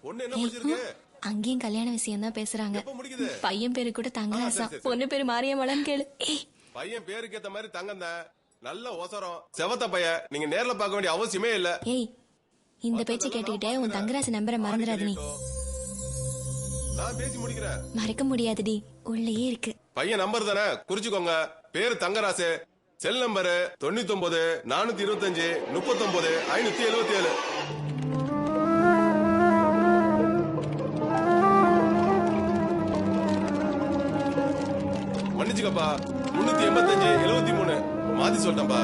பொண்ணு என்ன முடிச்சிருக்கு? அங்கேயும் கல்யாண விஷயம் தான் பேசுறாங்க. பையன் பேரு கூட தங்கராசா, பொண்ணு பேரு மாரியம்மளன்னு கேளு. பையன் பேருக்கு ஏத்த மாதிரி தங்கம் தான், நல்ல ஒசரம், செவத்த பையன். நீங்க நேர்ல பார்க்க வேண்டிய அவசியமே இல்ல. ஏய், இந்த பேச்சை கேட்டுக்கிட்டே உன் தங்கராசு நம்பரை மறந்துடாது. நீ நான் பேசி முடிக்கிறேன். மறக்க முடியாதுடி, உள்ளே இருக்கு. பையன் நம்பர் தானே, குறிச்சுக்கோங்க. பேரு தங்கராசு. செல் நம்பரு 99 425 39 577. மன்னிச்சுக்கப்பா, 385 73 மாத்தி சொல்லிட்டேன்பா.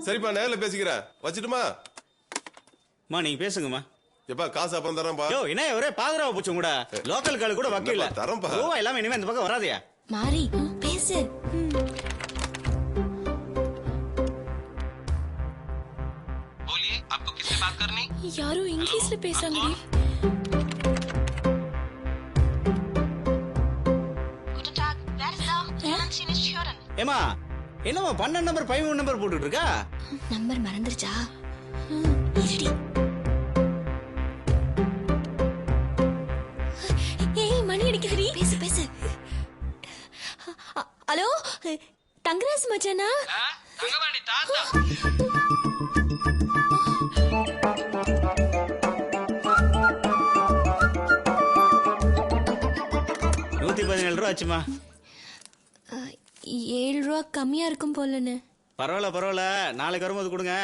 சரிப்பா, நேர்ல பேசிக்கிறேன். வச்சுட்டுமா? நீங்க பேசுங்கம்மா. எப்பா காசு அப்புறம் தரேன்பா. என்ன ஒரே பாதுகாப்பு போச்சு கூட. லோக்கல் கால் கூட வக்கீல தரேன்பா. ரூபா எல்லாமே இனிமே இந்த பக்கம் வராதயா? மாறி பேசு. बोलिए, आपको किससे बात करनी? யாரோ இங்கிலீஷ்ல பேசுறாங்க. Guten Tag, wer ist da? Kann Sie nicht hören? ஏமா என்னமா 12 நம்பர் 13 நம்பர் போட்டுட்டு இருக்கா? நம்பர் மறந்துருச்சா? இருடி. ஏய், மணி அடிக்குதுடி. பேசு பேசு. ஹலோ, தங்கராஜ் மச்சானா? தங்கவாணி தாத்தா. 117 ரூபா ஆச்சுமா. 7 ரூபா கம்மியா இருக்கும் போலன்னு. பரவாயில்ல, நாளைக்கு வரும்போது கொடுங்க.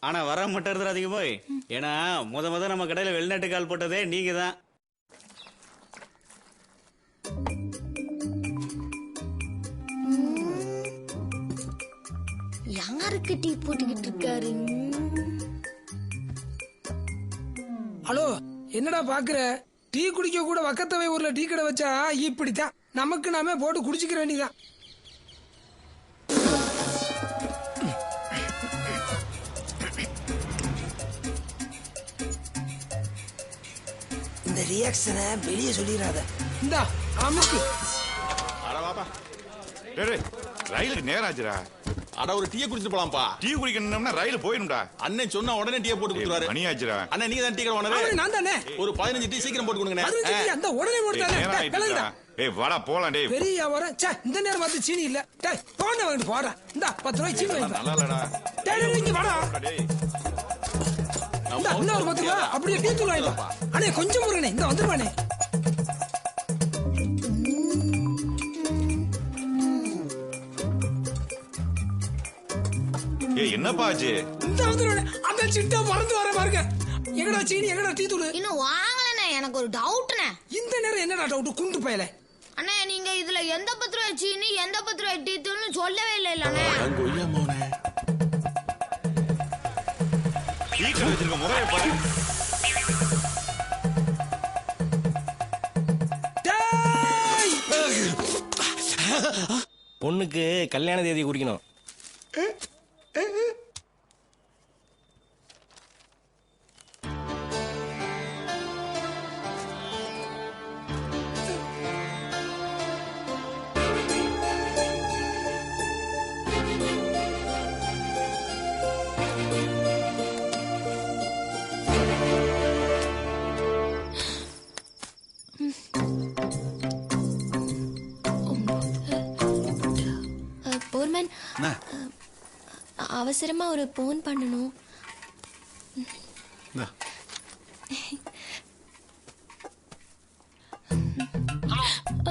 ஆனா வர மட்டும் இருந்துடாதீங்க போய். ஏன்னா முத நம்ம கடையில வெளிநாட்டு கால் போட்டதே நீங்க தான். யாருக்கு டீ போட்டுக்கிட்டு இருக்காரு? ஹலோ, என்னடா பாக்குற? டீ குடிக்க கூட வக்கத்தவை ஊர்ல டீ கடை வச்சா இப்படித்தான். நமக்கு நாமே போட்டு குடிச்சுக்கிற வேண்டியதான். இந்த ரியாக்ஷனை வெளியே சொல்லிடாத. இந்தா அமுக்கு. ரயிலுக்கு நேரம் ஆச்சுடா. அட ஒரு டீ குடிச்சிட்டு போலாம்ப்பா. டீ குடிக்கணும்னா ரயில் போயிடும்டா. அண்ணன் சொன்னா உடனே டீ போட்டு கொடுத்துருவாரு. மணி ஆச்சுடா. அண்ணன் நீங்க தான் டீ கடை ஓனர். நான் தானே. ஒரு 15 டீ சீக்கிரம் போட்டு கொடுங்கண்ணே. அந்த உடனே போடுறானே. ஏய் வாடா போலாம் டேய். பெரிய வியாபாரம். சே, இந்த நேரம் பார்த்து சீனி இல்ல. டேய் போன வாங்கிட்டு போடா. இந்தா 10 ரூபாய் சீனி வாங்கி. நல்லா இல்லடா. டேய் இங்க வாடா. டேய். இந்தா இன்னொரு 10 ரூபாய் அப்படியே டீ தூள் வாங்கி. அண்ணே கொஞ்சம் முருகனே, இந்த வந்துருவானே. ஏய் என்னப்பா ஆச்சு? இந்த வந்துருவானே. அந்த சிட்டா மறந்து வர பாருங்க. எங்கடா சீனி, எங்கடா டீ தூள்? இன்னும் வாங்கலண்ணே, எனக்கு ஒரு டவுட்ண்ணே. இந்த நேரம் என்னடா டவுட்? குண்டு பயல. அண்ணே, நீங்க இதுல எந்த 10 ரூபாய் சீனி எந்த 10 ரூபாய் டீ தூள்னு சொல்லவே இல்லைல்லண்ணே. கொய்யா மோனே. டீ கடை வச்சிருக்க முறையை பாரு. பொண்ணுக்கு கல்யாண தேதி குறிக்கணும். போர்மேன், அவசரமா ஒரு போன் பண்ணணும். ஹலோ,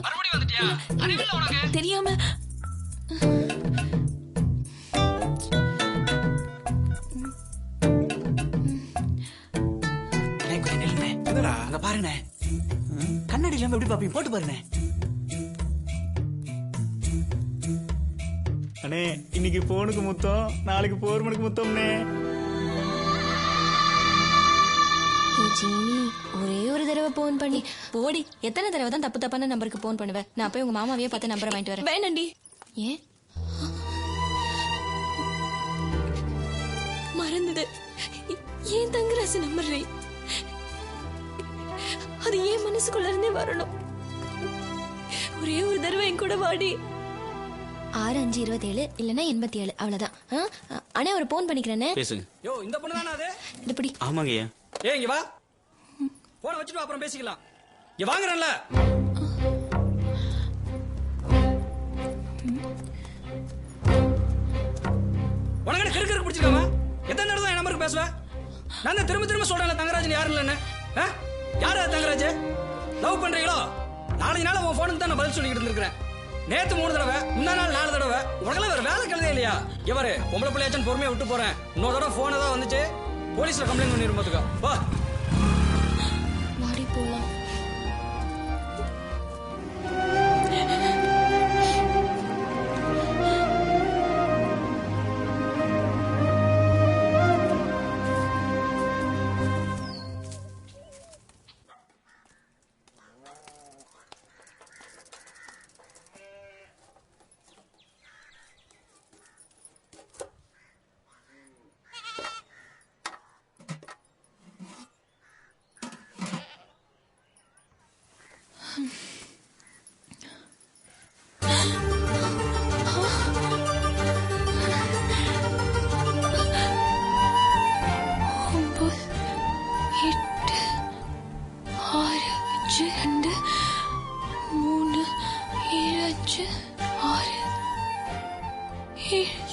மறுபடியும் வந்துட்டியா? அறிவில்ல உனக்கு? தெரியாம. அங்க பாருங்க, கண்ணாடி இல்லாம எப்படி பாப்பீங்க? போட்டு பாருங்க. அண்ணே, இன்னைக்கு போனுக்கு முத்தம், நாளைக்கு போர்மனுக்கு முத்தம்னே. ஜீனி, ஒரே ஒரு தடவை போன் பண்ணி போடி. எத்தனை தடவை தான் தப்பு தப்பான நம்பருக்கு போன் பண்ணுவேன்? நான் போய் உங்க மாமாவையே பார்த்து நம்பரை வாங்கிட்டு வரேன். வேணாண்டி. ஏன்? மறந்தது. ஏன் தங்கராசு நம்பர்? அது ஏன் மனசுக்குள்ள இருந்தே வரணும். ஒரே ஒரு தடவை என் கூட வாடி. 6527 இல்லனா 87 அவ்வளவுதான். அண்ணே ஒரு போன் பண்ணிக்கிறேனே. பேசுங்க. யோ, இந்த பொண்ணு தானா அது? இப்படி. ஆமாங்கய்யா. ஏய் இங்க வா. போன வச்சுட்டு அப்புறம் பேசிக்கலாம். இங்க வாங்குறேன்ல. உனக்கு கிறுக்கு பிடிச்சிருக்காமா? எத்தனை தடவை என் நம்பருக்கு பேசுவேன்? நான் தான் திரும்ப திரும்ப சொல்றேன் தங்கராஜன் யாரும் இல்லைன்னு. யாரா தங்கராஜ்? லவ் பண்றீங்களோ? 4 நாள் உன் போனுக்கு தான் நான் பதில் சொல்லிக்கிட்டு இருந்திருக்கிறேன். நேத்து 3 தடவை, முந்தா நாள் 4 தடவை. உனக்கெல்லாம் வேற வேலை கழுதே இல்லையா? இவரு பொம்பளை பிள்ளையாச்சும் பொறுமையா விட்டு போறேன். இன்னொரு தடவை போன் ஏதாவது வந்துச்சு போலீஸ்ல கம்ப்ளைண்ட் பண்ணிரும் பாத்துக்கோ. வா வாடி போலாம்.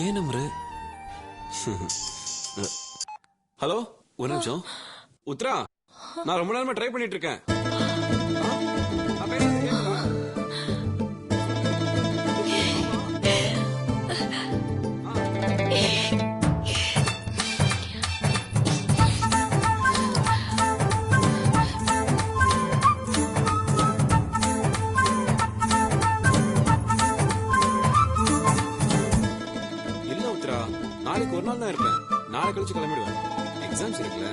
ஏன் நம்பரு? ஹலோ, ஒரு நிமிஷம். உத்ரா, நான் ரொம்ப நேரமா ட்ரை பண்ணிட்டு இருக்கேன். நாளைக்கு ஒரு நாள் தான் இருப்பேன். நாளை கழிச்சு கிளம்பிடுவேன். எக்ஸாம்ஸ் இருக்குல்ல.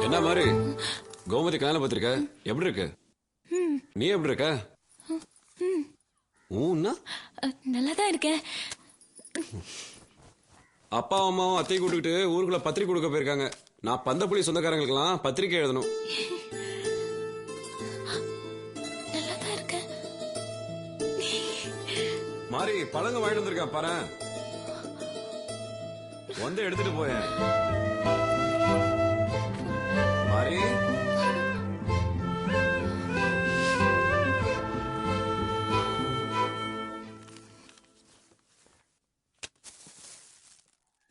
என்ன மாதிரி கோமதி கல்யாணம் பார்த்திருக்க? எப்படி இருக்கு? நீ எப்படி இருக்க? நல்லாதான் இருக்கேன். அப்பா அம்மாவும் அத்தை கூட்டுக்கிட்டு ஊருக்குள்ள பத்திரிக்கை கொடுக்க போயிருக்காங்க. நான் பந்தப்புள்ளி சொந்தக்காரங்களுக்கெல்லாம் பத்திரிக்கை எழுதணும். நல்லாதான் இருக்கேன். மாறி பழங்க வாங்கிட்டு வந்திருக்கேன் பாரு. வந்து எடுத்துட்டு போயேன். மாறி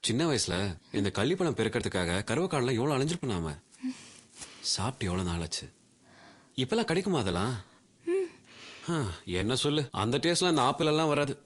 சின்ன வயசுல இந்த கள்ளிப்பழம் பெருக்கிறதுக்காக கருவக்காடுல எவ்வளவு அலைஞ்சிருப்போம் நாம. சாப்பிட்டு எவ்வளவு நாள் ஆச்சு. இப்பெல்லாம் கிடைக்குமா அதெல்லாம்? என்ன சொல்லு, அந்த டேஸ்ட்லாம் இந்த ஆப்பிள் எல்லாம் வராது.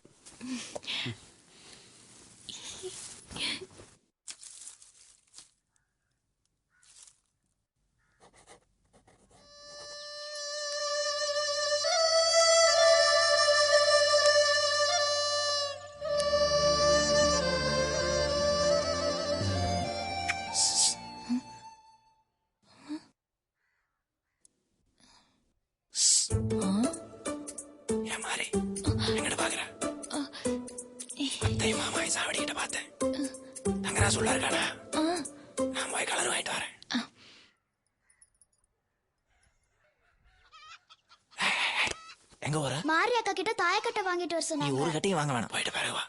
எங்க வர? மாரி அக்கா கிட்ட தாயக்கட்டை வாங்கிட்டு வர சொன்னாங்க. நீ ஒரு கட்டையும் வாங்க வேணாம். போயிட்டு பாருங்க.